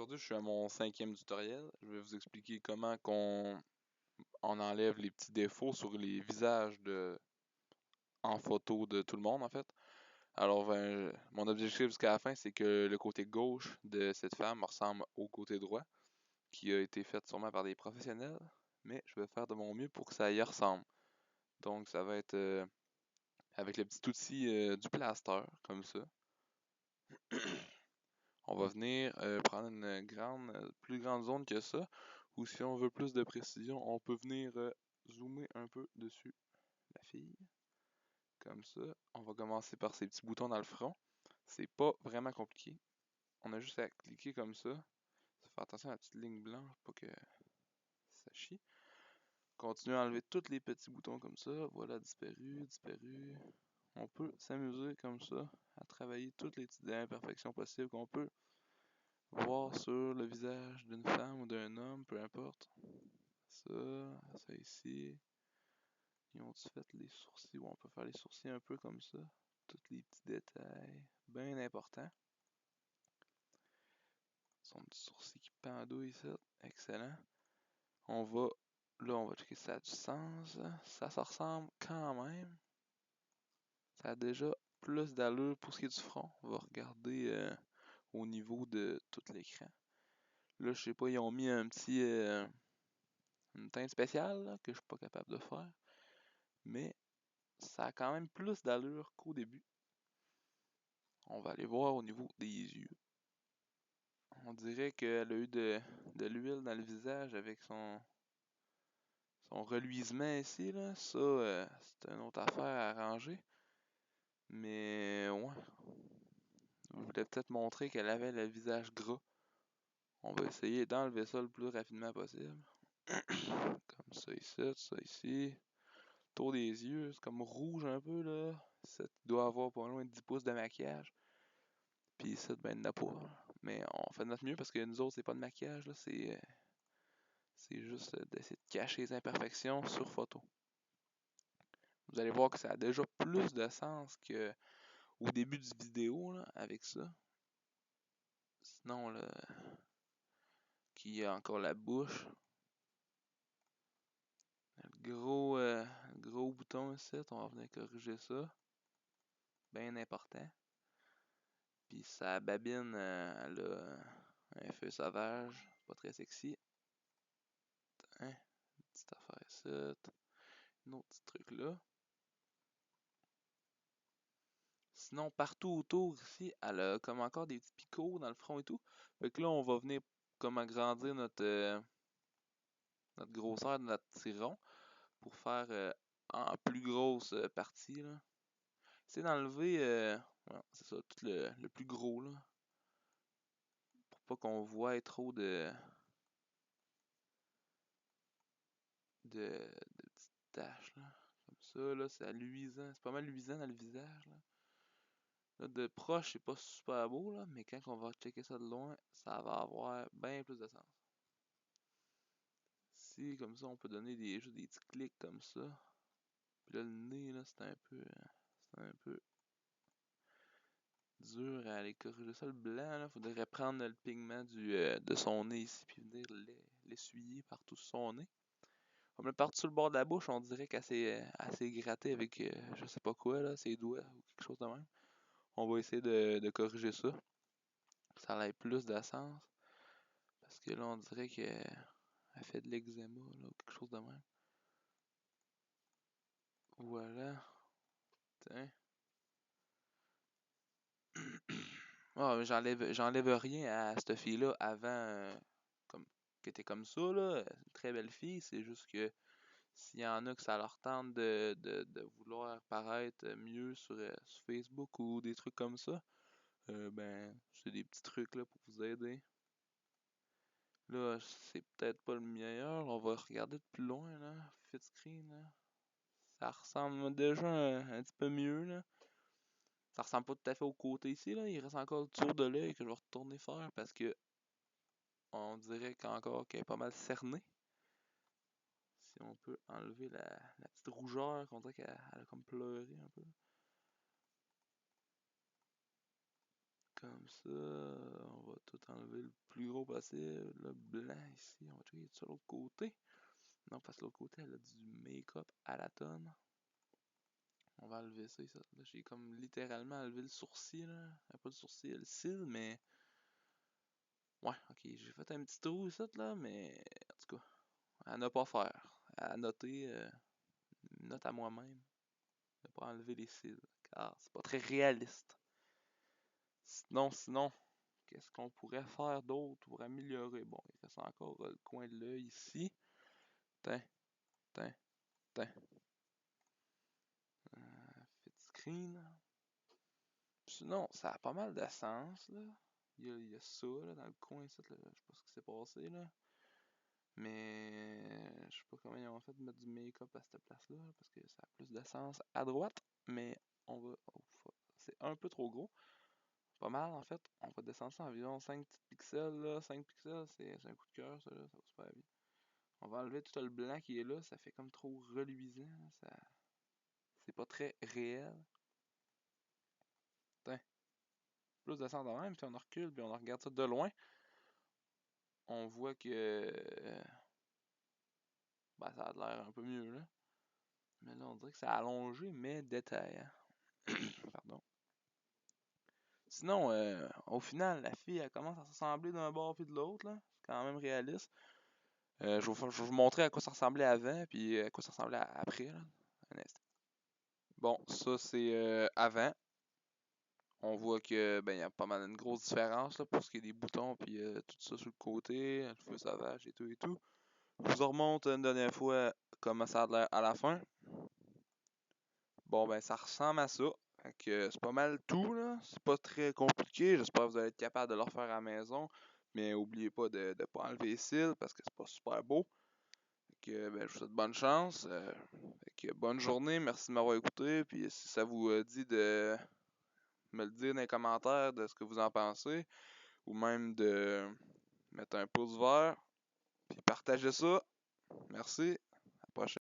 Aujourd'hui, je suis à mon 5e tutoriel. Je vais vous expliquer comment qu'on enlève les petits défauts sur les visages en photo de tout le monde, en fait. Alors, mon objectif jusqu'à la fin, c'est que le côté gauche de cette femme ressemble au côté droit, qui a été fait sûrement par des professionnels, mais je vais faire de mon mieux pour que ça y ressemble. Donc, ça va être avec le petit outil du plaster, comme ça. On va venir prendre une plus grande zone que ça, ou si on veut plus de précision, on peut venir zoomer un peu dessus la fille, comme ça. On va commencer par ces petits boutons dans le front. C'est pas vraiment compliqué. On a juste à cliquer comme ça. Faire attention à la petite ligne blanche, pas que ça chie. Continuer à enlever tous les petits boutons comme ça. Voilà, disparu, disparu. On peut s'amuser comme ça, à travailler toutes les petites imperfections possibles qu'on peut voir sur le visage d'une femme ou d'un homme, peu importe. Ça ici. Ils ont-tu fait les sourcils? Ouais, on peut faire les sourcils un peu comme ça. Tous les petits détails, bien importants. Son petit sourcil qui pendouille ici. Excellent. Là, on va checker si ça a du sens. Ça se ressemble quand même. Ça a déjà plus d'allure pour ce qui est du front. On va regarder au niveau de tout l'écran. Là, je sais pas, ils ont mis un petit une teinte spéciale là, que je suis pas capable de faire. Mais ça a quand même plus d'allure qu'au début. On va aller voir au niveau des yeux. On dirait qu'elle a eu de l'huile dans le visage avec son reluisement ici. Là. Ça, c'est une autre affaire à arranger. Mais ouais. Je voulais peut-être montrer qu'elle avait le visage gras. On va essayer d'enlever ça le plus rapidement possible. Comme ça ici. Tour des yeux, c'est comme rouge un peu là. Ça doit avoir pas loin de 10 pouces de maquillage. Puis ça, ben, de la poudre. Mais on fait de notre mieux parce que nous autres, c'est pas de maquillage, là. C'est juste d'essayer de cacher les imperfections sur photo. Vous allez voir que ça a déjà plus de sens que au début du vidéo, là, avec ça. Sinon, là, qu'il y a encore la bouche. Le gros bouton ici, on va venir corriger ça. Bien important. Puis sa babine, elle a un feu sauvage, pas très sexy. Hein? Une petite affaire ici. Un autre petit truc là. Sinon, partout autour ici, elle a comme encore des petits picots dans le front et tout. Fait que là, on va venir comme agrandir notre grosseur de notre petit rond pour faire en plus grosse partie là. C'est d'enlever, ouais, c'est ça, tout le plus gros là. Pour pas qu'on voit trop de petites taches là. Comme ça, là, c'est luisant. C'est pas mal luisant dans le visage là. Là, de proche, c'est pas super beau là, mais quand on va checker ça de loin, ça va avoir bien plus de sens. Si, comme ça, on peut donner juste des petits clics comme ça. Puis là, le nez, là, c'est un peu dur à aller corriger ça. Le blanc, là, faudrait prendre le pigment de son nez ici, puis venir l'essuyer partout sur son nez. Comme partout sur le bord de la bouche, on dirait qu'elle s'est assez grattée avec, je sais pas quoi, là, ses doigts ou quelque chose de même. On va essayer de corriger ça. Ça a plus de sens. Parce que là, on dirait qu'elle fait de l'eczéma, là, ou quelque chose de même. Voilà. Tiens. Ah, j'enlève rien à cette fille-là avant comme qu'elle était comme ça, là. Une très belle fille. C'est juste que s'il y en a que ça leur tente de vouloir paraître mieux sur Facebook ou des trucs comme ça, ben, c'est des petits trucs là pour vous aider. Là, c'est peut-être pas le meilleur. On va regarder de plus loin, là. Fit screen, là. Ça ressemble déjà un petit peu mieux, là. Ça ressemble pas tout à fait au côté ici, là. Il reste encore le tour de l'œil que je vais retourner faire parce que on dirait qu'encore qu'elle est pas mal cernée. Si on peut enlever la petite rougeur, qu'on dirait qu'elle a comme pleuré un peu. comme ça. On va tout enlever le plus gros possible. Le blanc ici, on va checker ça de l'autre côté. Non, parce que l'autre côté, elle a du make-up à la tonne. On va enlever ça ici. Là, j'ai comme littéralement enlevé le sourcil, là. Pas le sourcil, le cil, mais... Ouais, ok, j'ai fait un petit trou ici, là, mais... En tout cas, à ne pas faire. À noter, note à moi-même. Ne pas enlever les cils, car c'est pas très réaliste. Sinon, qu'est-ce qu'on pourrait faire d'autre pour améliorer? Bon, il reste encore le coin de l'œil ici. Tiens, tiens, tiens. Fit screen. Sinon, ça a pas mal de sens, là. Il y a ça, là, dans le coin ici, là. Je sais pas ce qui s'est passé, là. Mais je sais pas comment ils ont fait de mettre du make-up à cette place-là, parce que ça a plus de sens à droite. Mais on va... Oh, c'est un peu trop gros. Pas mal, en fait. On va descendre ça environ 5 petits pixels, là. 5 pixels, c'est un coup de cœur, ça, là. Ça va super bien. On va enlever tout le blanc qui est là. Ça fait comme trop reluisant. Ça... C'est pas très réel. Putain. Plus de sang de même, puis on recule, puis on regarde ça de loin. On voit que... Ben, ça a l'air un peu mieux, là. Mais là, on dirait que ça a allongé, mais détaillant. Pardon. Sinon, au final, la fille, elle commence à s'assembler d'un bord puis de l'autre, là. C'est quand même réaliste. Je vais vous montrer à quoi ça ressemblait avant, puis à quoi ça ressemblait après, là. Un instant. Bon, ça, c'est avant. On voit que ben il y a pas mal une grosse différence là, pour ce qui est des boutons puis tout ça sur le côté, le feu sauvage et tout et tout. Je vous en remonte une dernière fois comment ça a l'air à la fin. Bon ben ça ressemble à ça. Fait que c'est pas mal tout là. C'est pas très compliqué. J'espère que vous allez être capable de le refaire à la maison. Mais oubliez pas de pas enlever les cils parce que c'est pas super beau. Fait que ben, je vous souhaite bonne chance. Fait que bonne journée, merci de m'avoir écouté. Puis si ça vous dit de me le dire dans les commentaires de ce que vous en pensez. Ou même de mettre un pouce vert. Puis partager ça. Merci. À la prochaine.